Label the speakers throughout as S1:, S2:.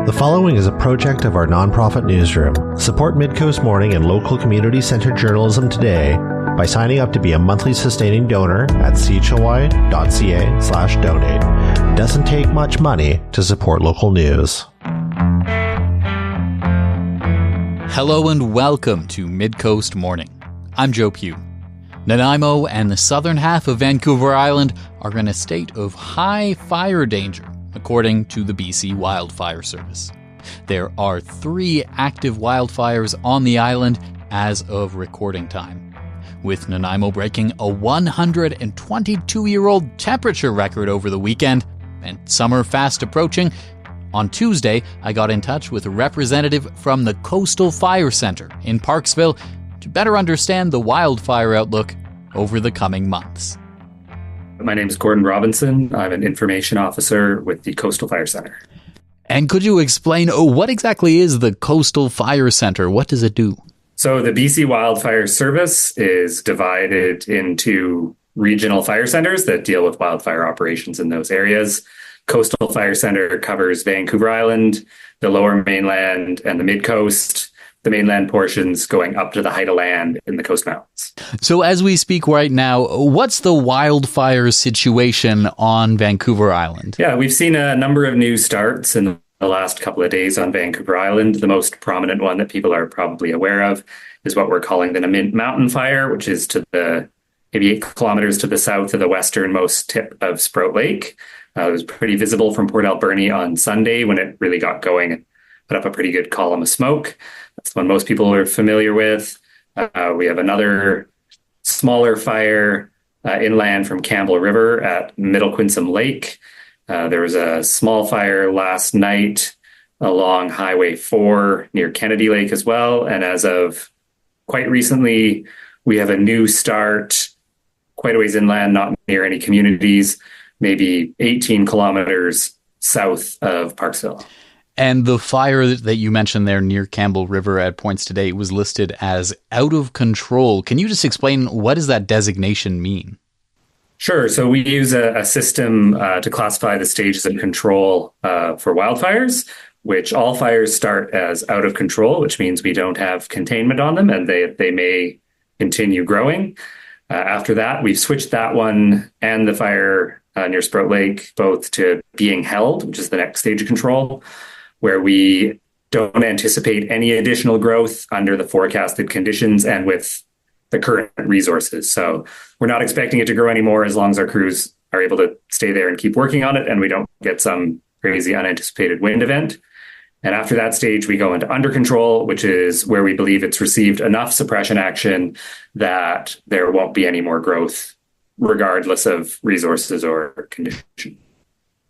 S1: The following is a project of our nonprofit newsroom. Support Midcoast Morning and local community-centered journalism today by signing up to be a monthly sustaining donor at chly.ca/donate. It doesn't take much money to support local news.
S2: Hello and welcome to Midcoast Morning. I'm Joe Pugh. Nanaimo and the southern half of Vancouver Island are in a state of high fire danger, according to the BC Wildfire Service. There are 3 active wildfires on the island as of recording time, with Nanaimo breaking a 122-year-old temperature record over the weekend and summer fast approaching. On Tuesday, I got in touch with a representative from the Coastal Fire Center in Parksville to better understand the wildfire outlook over the coming months.
S3: My name is Gordon Robinson. I'm an information officer with the Coastal Fire Center.
S2: And could you explain, what exactly is the Coastal Fire Center? What does it do?
S3: So the BC Wildfire Service is divided into regional fire centers that deal with wildfire operations in those areas. Coastal Fire Center covers Vancouver Island, the Lower Mainland, and the Midcoast. The mainland portions going up to the height of land in the Coast Mountains.
S2: So as we speak right now, what's the wildfire situation on Vancouver Island?
S3: Yeah, we've seen a number of new starts in the last couple of days on Vancouver Island. The most prominent one that people are probably aware of is what we're calling the Namint Mountain Fire, which is to the maybe 8 kilometers to the south of the westernmost tip of Sprout Lake. It was pretty visible from Port Alberni on Sunday when it really got going and put up a pretty good column of smoke. That's the one most people are familiar with. We have another smaller fire inland from Campbell River at Middle Quinsam Lake. There was a small fire last night along Highway 4 near Kennedy Lake as well. And as of quite recently, we have a new start quite a ways inland, not near any communities, maybe 18 kilometers south of Parksville.
S2: And the fire that you mentioned there near Campbell River at points today was listed as out of control. Can you just explain, what does that designation mean?
S3: Sure. So we use a system to classify the stages of control for wildfires, which all fires start as out of control, which means we don't have containment on them and they may continue growing. After that, we've switched that one and the fire near Sprout Lake both to being held, which is the next stage of control, where we don't anticipate any additional growth under the forecasted conditions and with the current resources. So we're not expecting it to grow anymore as long as our crews are able to stay there and keep working on it and we don't get some crazy unanticipated wind event. And after that stage, we go into under control, which is where we believe it's received enough suppression action that there won't be any more growth regardless of resources or condition.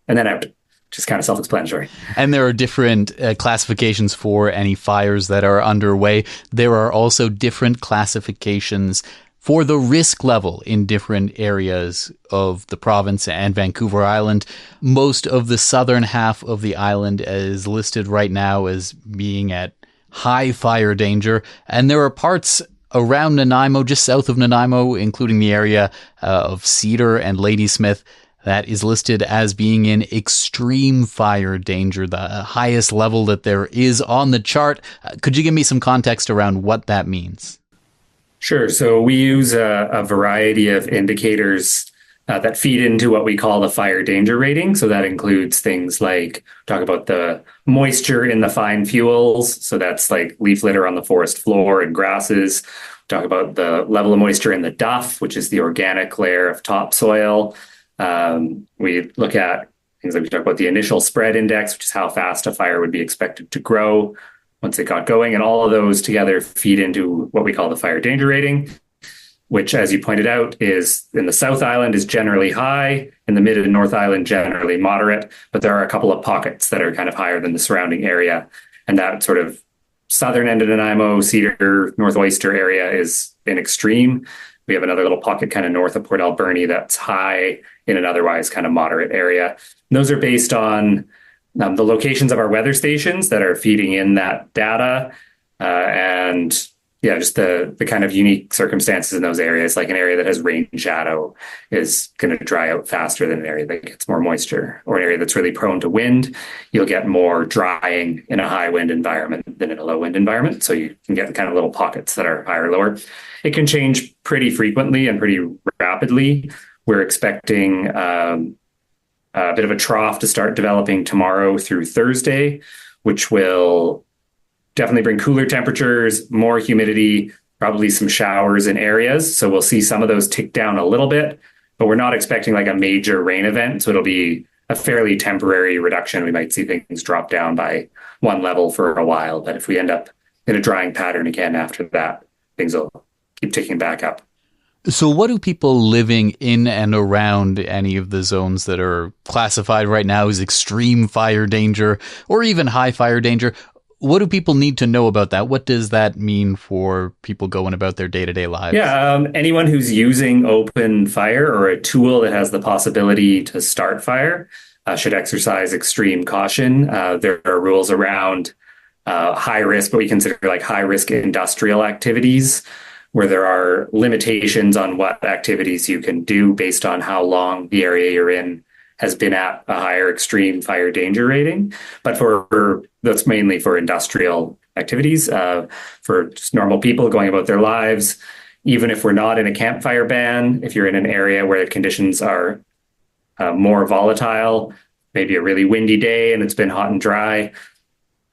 S3: And then out. Just kind of self-explanatory.
S2: And there are different classifications for any fires that are underway. There are also different classifications for the risk level in different areas of the province and Vancouver Island. Most of the southern half of the island is listed right now as being at high fire danger. And there are parts around Nanaimo, just south of Nanaimo, including the area of Cedar and Ladysmith, that is listed as being in extreme fire danger, the highest level that there is on the chart. Could you give me some context around what that means?
S3: Sure. So we use a variety of indicators that feed into what we call the fire danger rating. So that includes things like, talk about the moisture in the fine fuels. So that's like leaf litter on the forest floor and grasses. Talk about the level of moisture in the duff, which is the organic layer of topsoil. We look at things like we talk about the initial spread index, which is how fast a fire would be expected to grow once it got going. And all of those together feed into what we call the fire danger rating, which, as you pointed out, is in the South Island is generally high, in the Mid and North Island generally moderate, but there are a couple of pockets that are kind of higher than the surrounding area. And that sort of southern end of Nanaimo, Cedar, North Oyster area is in extreme. We have another little pocket kind of north of Port Alberni that's high in an otherwise kind of moderate area. And those are based on the locations of our weather stations that are feeding in that data. And just the kind of unique circumstances in those areas, like an area that has rain shadow is going to dry out faster than an area that gets more moisture, or an area that's really prone to wind. You'll get more drying in a high wind environment than in a low wind environment. So you can get kind of little pockets that are higher or lower. It can change pretty frequently and pretty rapidly. We're expecting a bit of a trough to start developing tomorrow through Thursday, which will definitely bring cooler temperatures, more humidity, probably some showers in areas. So we'll see some of those tick down a little bit, but we're not expecting like a major rain event. So it'll be a fairly temporary reduction. We might see things drop down by one level for a while. But if we end up in a drying pattern again after that, things will keep ticking back up.
S2: So what do people living in and around any of the zones that are classified right now as extreme fire danger or even high fire danger, what do people need to know about that? What does that mean for people going about their day-to-day lives?
S3: Yeah, anyone who's using open fire or a tool that has the possibility to start fire should exercise extreme caution. There are rules around high risk, what we consider like high risk industrial activities, where there are limitations on what activities you can do based on how long the area you're in has been at a higher extreme fire danger rating. But that's mainly for industrial activities, for just normal people going about their lives. Even if we're not in a campfire ban, if you're in an area where the conditions are more volatile, maybe a really windy day and it's been hot and dry,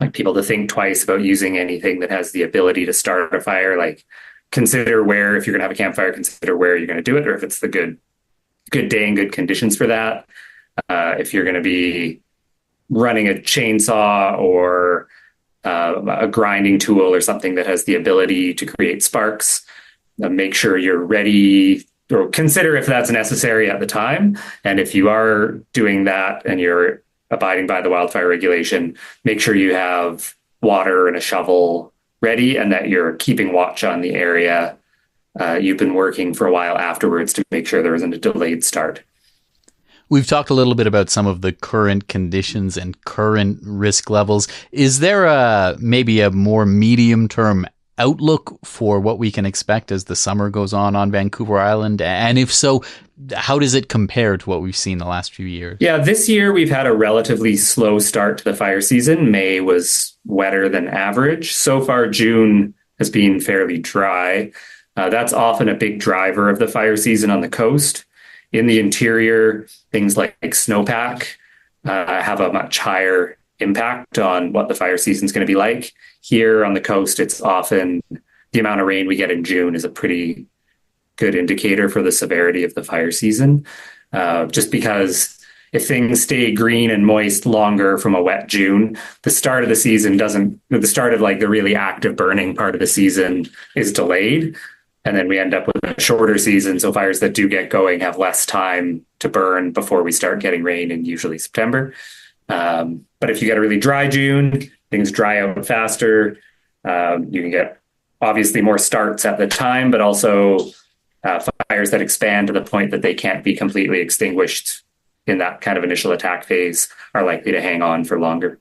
S3: like people to think twice about using anything that has the ability to start a fire. Like consider where, if you're going to have a campfire, consider where you're going to do it, or if it's the good day and good conditions for that. If you're going to be running a chainsaw or a grinding tool or something that has the ability to create sparks, make sure you're ready, or consider if that's necessary at the time. And if you are doing that and you're abiding by the wildfire regulation, make sure you have water and a shovel ready and that you're keeping watch on the area you've been working for a while afterwards to make sure there isn't a delayed start.
S2: We've talked a little bit about some of the current conditions and current risk levels. Is there maybe a more medium-term outlook for what we can expect as the summer goes on Vancouver Island? And if so, how does it compare to what we've seen the last few years? Yeah,
S3: this year we've had a relatively slow start to the fire season. May was wetter than average. So far, June has been fairly dry. That's often a big driver of the fire season on the coast. In the interior, things like snowpack have a much higher impact on what the fire season is going to be like. Here on the coast, it's often the amount of rain we get in June is a pretty good indicator for the severity of the fire season. Just because if things stay green and moist longer from a wet June, the start of the season the start of like the really active burning part of the season is delayed. And then we end up with a shorter season. So fires that do get going have less time to burn before we start getting rain in usually September. But if you get a really dry June, things dry out faster. You can get obviously more starts at the time, but also fires that expand to the point that they can't be completely extinguished in that kind of initial attack phase are likely to hang on for longer.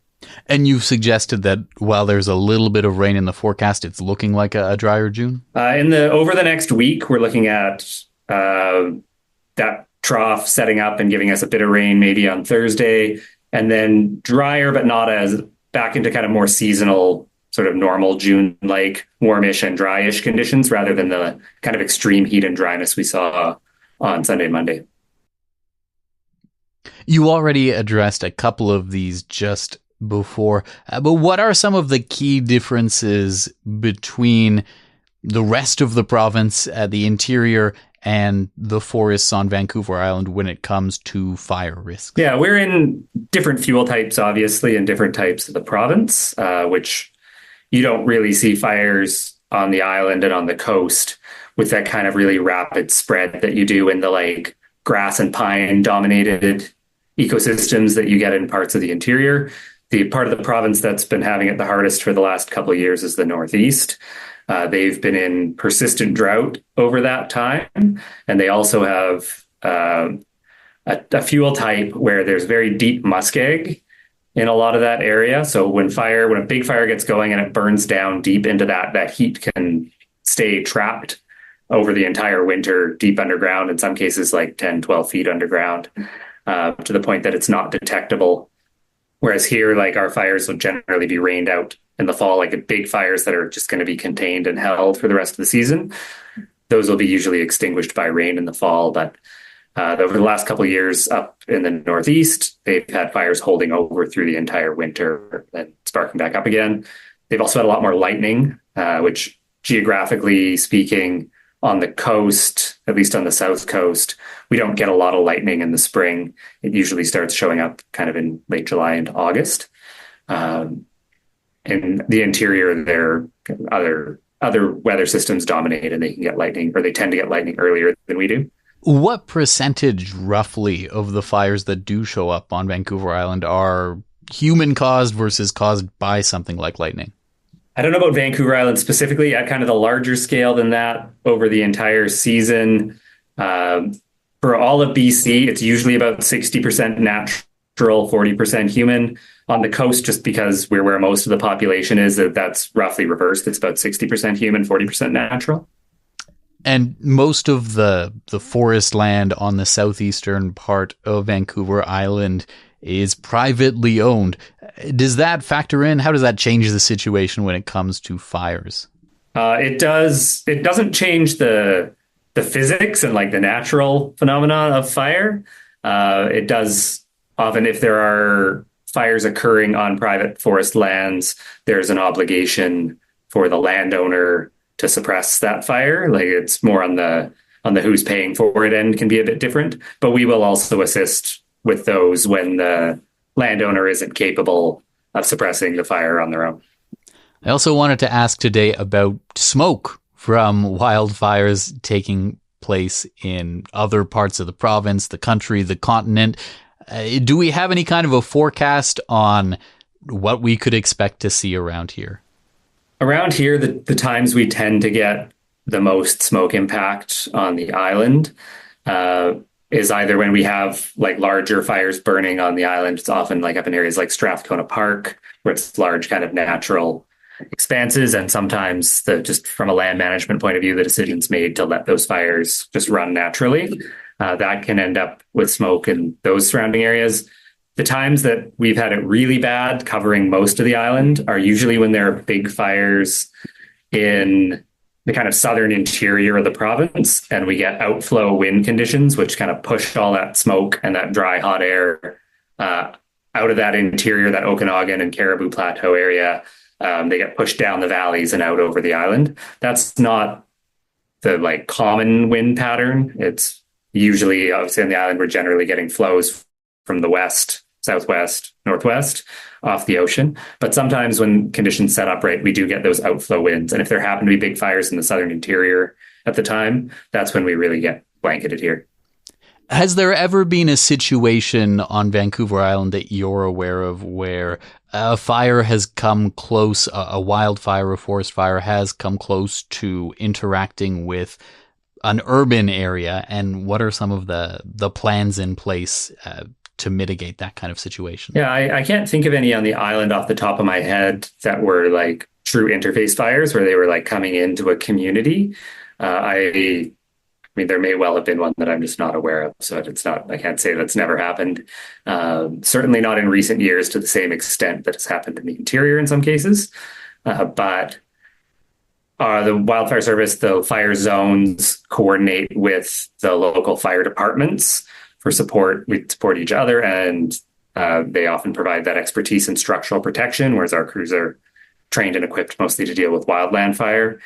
S2: And you've suggested that while there's a little bit of rain in the forecast, it's looking like a drier June?
S3: Over the next week, we're looking at that trough setting up and giving us a bit of rain maybe on Thursday, and then drier, but not as back into kind of more seasonal, sort of normal June-like warmish and dryish conditions rather than the kind of extreme heat and dryness we saw on Sunday, Monday.
S2: You already addressed a couple of these just before, but what are some of the key differences between the rest of the province, the interior, and the forests on Vancouver Island when it comes to fire risks?
S3: Yeah, we're in different fuel types, obviously, and different types of the province, which you don't really see fires on the island and on the coast with that kind of really rapid spread that you do in the like grass and pine dominated ecosystems that you get in parts of the interior. The part of the province that's been having it the hardest for the last couple of years is the Northeast. They've been in persistent drought over that time, and they also have a fuel type where there's very deep muskeg in a lot of that area. So when a big fire gets going and it burns down deep into that heat can stay trapped over the entire winter deep underground, in some cases like 10, 12 feet underground, to the point that it's not detectable. Whereas here, like our fires will generally be rained out in the fall, like big fires that are just going to be contained and held for the rest of the season. Those will be usually extinguished by rain in the fall. But over the last couple of years up in the Northeast, they've had fires holding over through the entire winter and sparking back up again. They've also had a lot more lightning, which geographically speaking, on the coast, at least on the south coast, we don't get a lot of lightning in the spring. It usually starts showing up kind of in late July into August. In the interior, there are other weather systems dominate, and they can get lightning, or they tend to get lightning earlier than we do.
S2: What percentage, roughly, of the fires that do show up on Vancouver Island are human-caused versus caused by something like lightning?
S3: I don't know about Vancouver Island specifically. At kind of the larger scale than that, over the entire season, for all of BC, it's usually about 60% natural, 40% human. On the coast, just because we're where most of the population is, that's roughly reversed. It's about 60% human, 40% natural.
S2: And most of the forest land on the southeastern part of Vancouver Island is privately owned. Does that factor in? How does that change the situation when it comes to fires?
S3: It does. It doesn't change the physics and like the natural phenomena of fire. It does often, if there are fires occurring on private forest lands, there's an obligation for the landowner to suppress that fire. Like it's more on the who's paying for it end can be a bit different. But we will also assist with those when the landowner isn't capable of suppressing the fire on their own.
S2: I also wanted to ask today about smoke from wildfires taking place in other parts of the province, the country, the continent. Do we have any kind of a forecast on what we could expect to see around here?
S3: Around here, the times we tend to get the most smoke impact on the island is either when we have like larger fires burning on the island. It's often like up in areas like Strathcona Park, where it's large kind of natural expanses. And sometimes just from a land management point of view, the decision's made to let those fires just run naturally. That can end up with smoke in those surrounding areas. The times that we've had it really bad covering most of the island are usually when there are big fires in the kind of southern interior of the province, and we get outflow wind conditions, which kind of push all that smoke and that dry, hot air out of that interior, that Okanagan and Caribou Plateau area. They get pushed down the valleys and out over the island. That's not the like common wind pattern. It's usually, obviously on the island, we're generally getting flows from the west, southwest, northwest off the ocean. But sometimes when conditions set up right, we do get those outflow winds. And if there happen to be big fires in the southern interior at the time, that's when we really get blanketed here.
S2: Has there ever been a situation on Vancouver Island that you're aware of where a fire has come close, a wildfire, a forest fire has come close to interacting with an urban area? And what are some of the plans in place to mitigate that kind of situation?
S3: Yeah, I can't think of any on the island off the top of my head that were like true interface fires where they were like coming into a community. I mean, there may well have been one that I'm just not aware of. So I can't say that's never happened. Certainly not in recent years to the same extent that has happened in the interior in some cases. But the wildfire service, the fire zones coordinate with the local fire departments for support. We support each other, and they often provide that expertise in structural protection, whereas our crews are trained and equipped mostly to deal with wildland fire.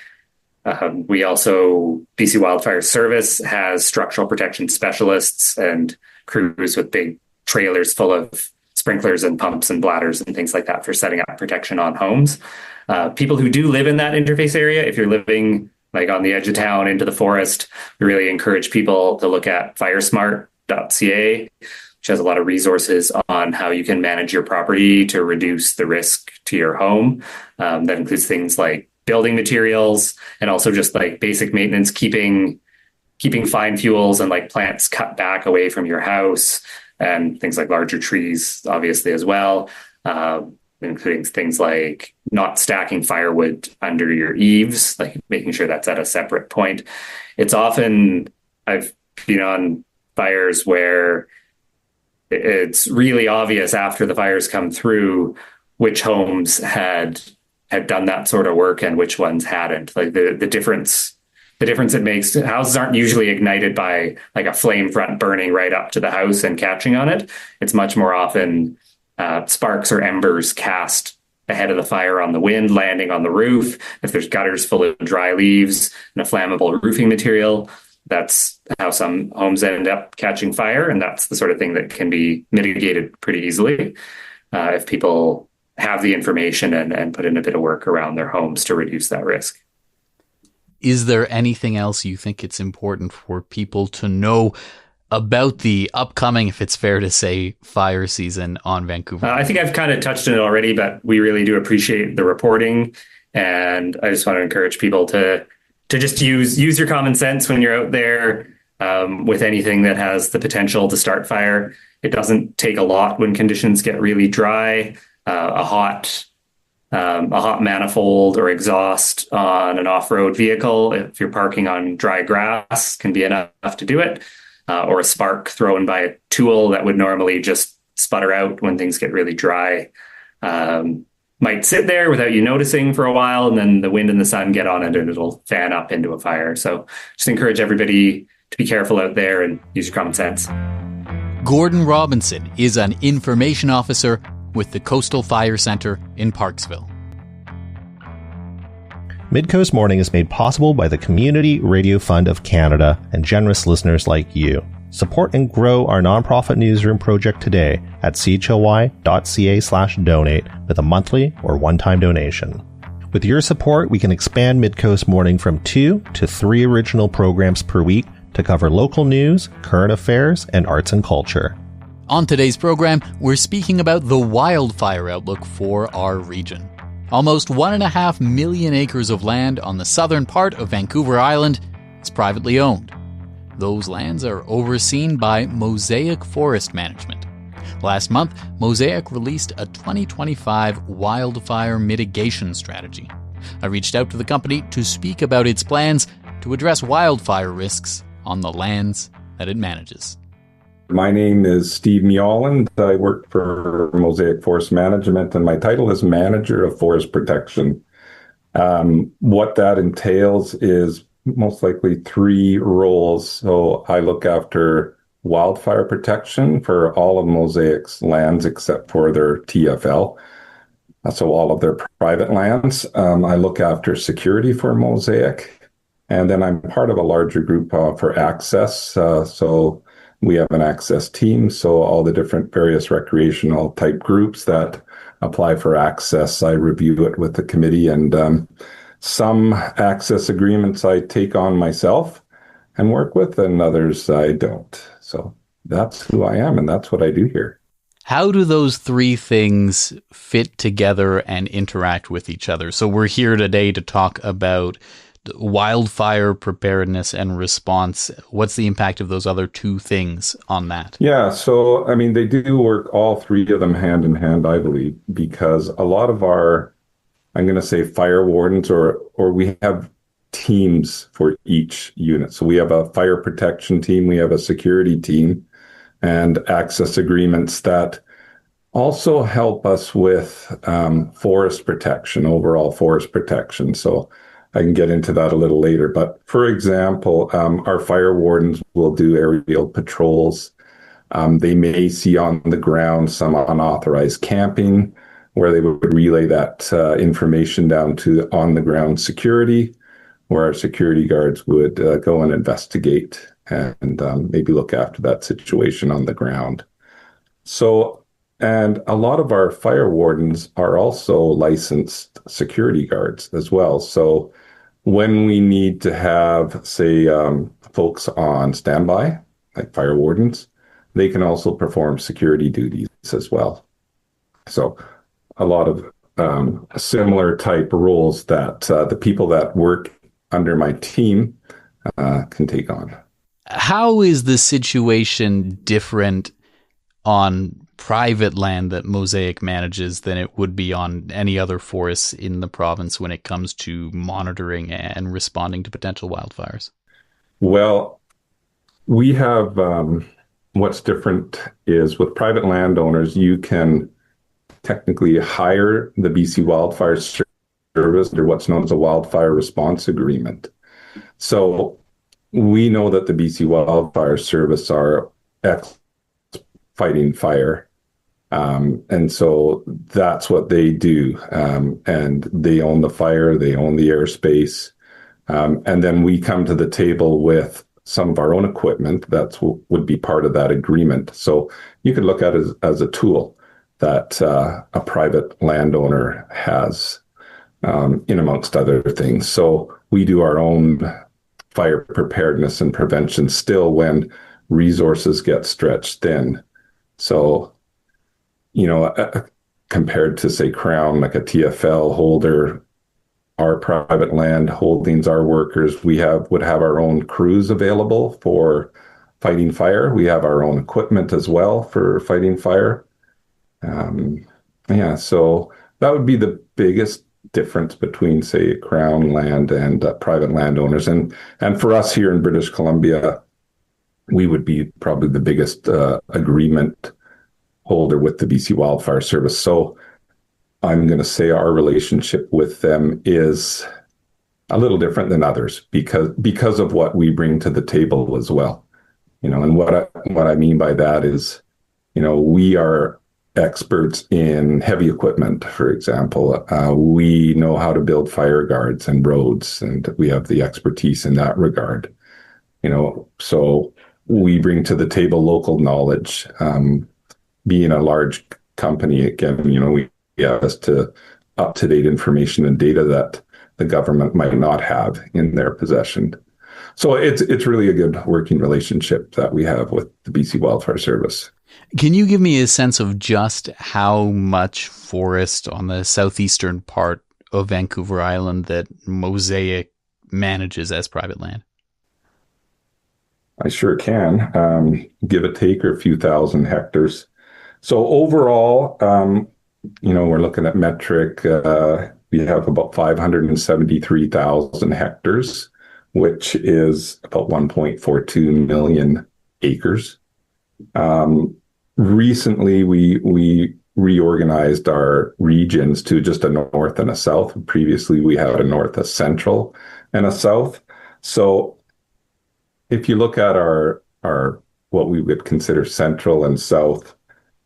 S3: We also, BC Wildfire Service has structural protection specialists and crews with big trailers full of sprinklers and pumps and bladders and things like that for setting up protection on homes. People who do live in that interface area, if you're living like on the edge of town into the forest, we really encourage people to look at firesmart.ca, which has a lot of resources on how you can manage your property to reduce the risk to your home. That includes things like building materials and also just like basic maintenance, keeping fine fuels and like plants cut back away from your house, and things like larger trees, obviously, as well. including things like not stacking firewood under your eaves, like making sure that's at a separate point. It's often, I've been on fires where it's really obvious after the fires come through which homes had done that sort of work and which ones hadn't. Like the difference it makes. Houses aren't usually ignited by like a flame front burning right up to the house and catching on it. It's much more often sparks or embers cast ahead of the fire on the wind, landing on the roof. If there's gutters full of dry leaves and a flammable roofing material, that's how some homes end up catching fire. And that's the sort of thing that can be mitigated pretty easily if people have the information and put in a bit of work around their homes to reduce that risk.
S2: Is there anything else you think it's important for people to know about the upcoming, if it's fair to say, fire season on Vancouver?
S3: I think I've kind of touched on it already, but we really do appreciate the reporting. And I just want to encourage people to just use your common sense when you're out there with anything that has the potential to start fire. It doesn't take a lot when conditions get really dry. A hot manifold or exhaust on an off-road vehicle, if you're parking on dry grass, can be enough to do it. Or a spark thrown by a tool that would normally just sputter out when things get really dry. Might sit there without you noticing for a while, and then the wind and the sun get on it and it'll fan up into a fire. So just encourage everybody to be careful out there and use your common sense.
S2: Gordon Robinson is an information officer with the Coastal Fire Centre in Parksville.
S1: Midcoast Morning is made possible by the Community Radio Fund of Canada and generous listeners like you. Support and grow our nonprofit newsroom project today at chly.ca/donate with a monthly or one-time donation. With your support, we can expand Midcoast Morning from 2 to 3 original programs per week to cover local news, current affairs, and arts and culture.
S2: On today's program, we're speaking about the wildfire outlook for our region. Almost 1.5 million acres of land on the southern part of Vancouver Island is privately owned. Those lands are overseen by Mosaic Forest Management. Last month, Mosaic released a 2025 wildfire mitigation strategy. I reached out to the company to speak about its plans to address wildfire risks on the lands that it manages.
S4: My name is Steve Mjaaland. I work for Mosaic Forest Management, and my title is Manager of Forest Protection. What that entails is most likely 3 roles. So I look after wildfire protection for all of Mosaic's lands except for their TFL, so all of their private lands. I look after security for Mosaic, and then I'm part of a larger group for access. So we have an access team, so all the different various recreational type groups that apply for access, I review it with the committee, and some access agreements I take on myself and work with, and others I don't. So that's who I am, and that's what I do here.
S2: How do those 3 things fit together and interact with each other? So we're here today to talk about wildfire preparedness and response. What's the impact of those other 2 things on that?
S4: Yeah, so I mean, they do work, all 3 of them, hand in hand, I believe, because a lot of our, I'm going to say, fire wardens, or we have teams for each unit. So we have a fire protection team, we have a security team, and access agreements that also help us with forest protection, overall forest protection. So I can get into that a little later. But for example, our fire wardens will do aerial patrols. They may see on the ground some unauthorized camping, where they would relay that information down to on-the-ground security, where our security guards would go and investigate and maybe look after that situation on the ground. So, and a lot of our fire wardens are also licensed security guards as well. So when we need to have, say, folks on standby, like fire wardens, they can also perform security duties as well. So a lot of similar type roles that the people that work under my team can take on.
S2: How is the situation different on private land that Mosaic manages than it would be on any other forests in the province when it comes to monitoring and responding to potential wildfires?
S4: Well, we have what's different is with private landowners, you can technically hire the BC Wildfire Service under what's known as a wildfire response agreement. So we know that the BC Wildfire Service are fighting fire. And so that's what they do. And they own the fire, they own the airspace. And then we come to the table with some of our own equipment that would be part of that agreement. So you could look at it as a tool that a private landowner has in amongst other things. So we do our own fire preparedness and prevention still when resources get stretched thin. So, compared to, say, Crown, like a TFL holder, our private land holdings, our workers, would have our own crews available for fighting fire. We have our own equipment as well for fighting fire. So that would be the biggest difference between, say, Crown land and private landowners. And for us here in British Columbia, we would be probably the biggest agreement holder with the BC Wildfire Service. So I'm going to say our relationship with them is a little different than others because of what we bring to the table as well. And what I mean by that is, we are experts in heavy equipment, for example. We know how to build fire guards and roads, and we have the expertise in that regard. So we bring to the table local knowledge. Being a large company, again, we have us to up-to-date information and data that the government might not have in their possession. So it's really a good working relationship that we have with the BC Wildfire Service.
S2: Can you give me a sense of just how much forest on the southeastern part of Vancouver Island that Mosaic manages as private land?
S4: I sure can. Give or take a few thousand hectares. So overall, we're looking at metric. We have about 573,000 hectares, which is about 1.42 million acres. Recently, we reorganized our regions to just a north and a south. Previously, we had a north, a central, and a south. So if you look at our what we would consider central and south,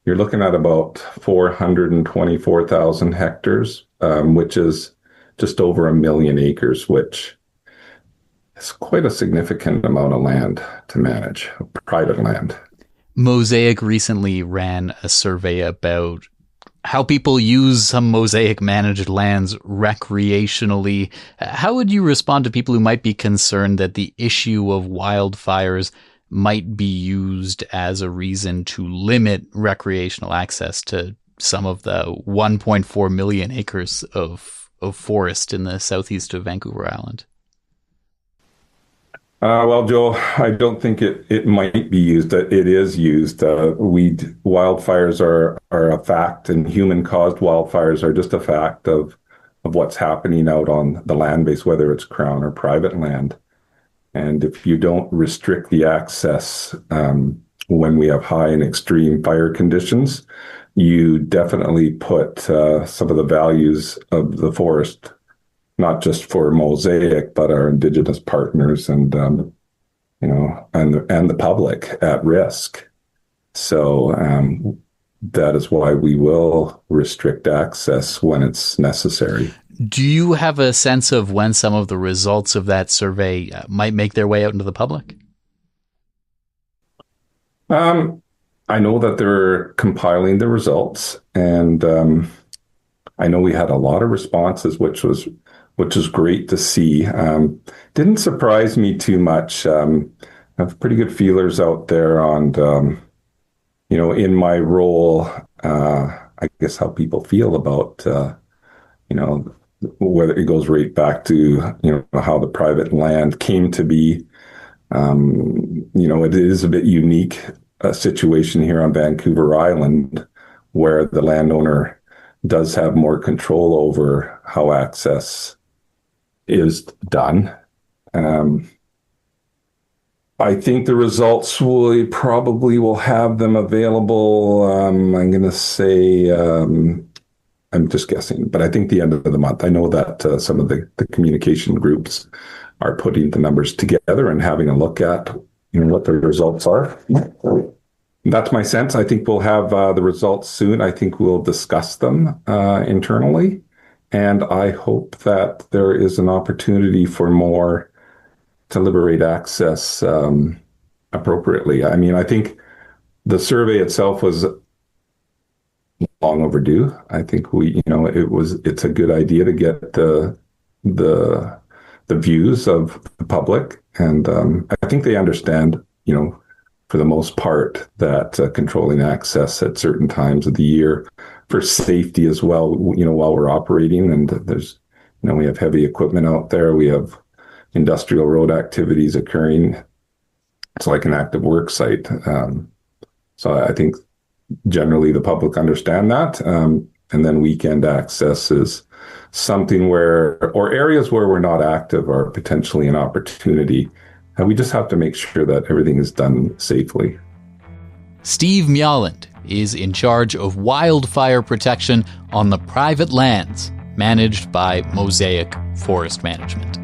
S4: you're looking at about 424,000 hectares, which is just over 1 million acres, which is quite a significant amount of land to manage, private land.
S2: Mosaic recently ran a survey about how people use some Mosaic managed lands recreationally. How would you respond to people who might be concerned that the issue of wildfires might be used as a reason to limit recreational access to some of the 1.4 million acres of forest in the southeast of Vancouver Island?
S4: Well, Joe, I don't think it might be used. It is used. Wildfires are a fact, and human-caused wildfires are just a fact of what's happening out on the land base, whether it's Crown or private land. And if you don't restrict the access when we have high and extreme fire conditions, you definitely put some of the values of the forest, not just for Mosaic, but our Indigenous partners and the public at risk. So that is why we will restrict access when it's necessary.
S2: Do you have a sense of when some of the results of that survey might make their way out into the public?
S4: I know that they're compiling the results, and I know we had a lot of responses, which was great to see. Didn't surprise me too much. I have pretty good feelers out there on, in my role, I guess how people feel about, whether it goes right back to, how the private land came to be. It is a bit unique a situation here on Vancouver Island where the landowner does have more control over how access is done. I think the results will have them available. I'm going to say, I'm just guessing, but I think the end of the month. I know that some of the communication groups are putting the numbers together and having a look at what the results are. That's my sense. I think we'll have the results soon. I think we'll discuss them internally, and I hope that there is an opportunity for more to liberate access appropriately. I mean, I think the survey itself was long overdue. I think it's a good idea to get the views of the public, and I think they understand, for the most part, that controlling access at certain times of the year for safety as well, while we're operating, and there's, we have heavy equipment out there, we have industrial road activities occurring. It's like an active work site. So I think generally the public understand that. And then weekend access is something or areas where we're not active are potentially an opportunity. And we just have to make sure that everything is done safely.
S2: Steve Mjaaland is in charge of wildfire protection on the private lands managed by Mosaic Forest Management.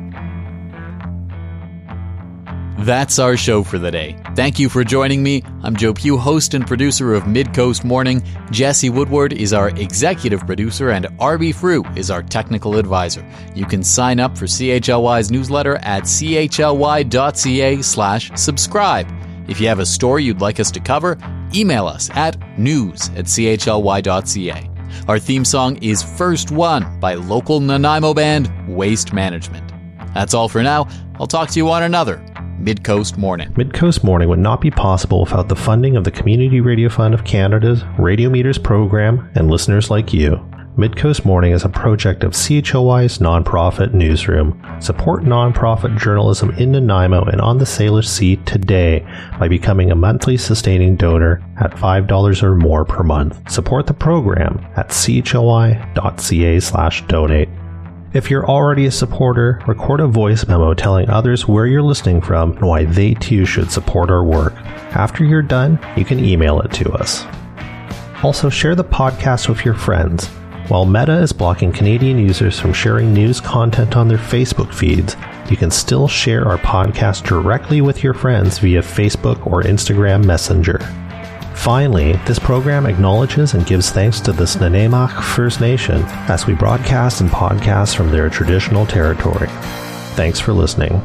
S2: That's our show for the day. Thank you for joining me. I'm Joe Pugh, host and producer of Midcoast Morning. Jesse Woodward is our executive producer, and Arby Frew is our technical advisor. You can sign up for CHLY's newsletter at chly.ca/subscribe. If you have a story you'd like us to cover, email us at news@chly.ca. Our theme song is First One by local Nanaimo band Waste Management. That's all for now. I'll talk to you on another Midcoast Morning.
S1: Midcoast Morning would not be possible without the funding of the Community Radio Fund of Canada's Radio Meters program and listeners like you. Midcoast Morning is a project of CHLY's nonprofit newsroom. Support nonprofit journalism in Nanaimo and on the Salish Sea today by becoming a monthly sustaining donor at $5 or more per month. Support the program at chly.ca/donate. If you're already a supporter, record a voice memo telling others where you're listening from and why they too should support our work. After you're done, you can email it to us. Also, share the podcast with your friends. While Meta is blocking Canadian users from sharing news content on their Facebook feeds, you can still share our podcast directly with your friends via Facebook or Instagram Messenger. Finally, this program acknowledges and gives thanks to the Snuneymuxw First Nation as we broadcast and podcast from their traditional territory. Thanks for listening.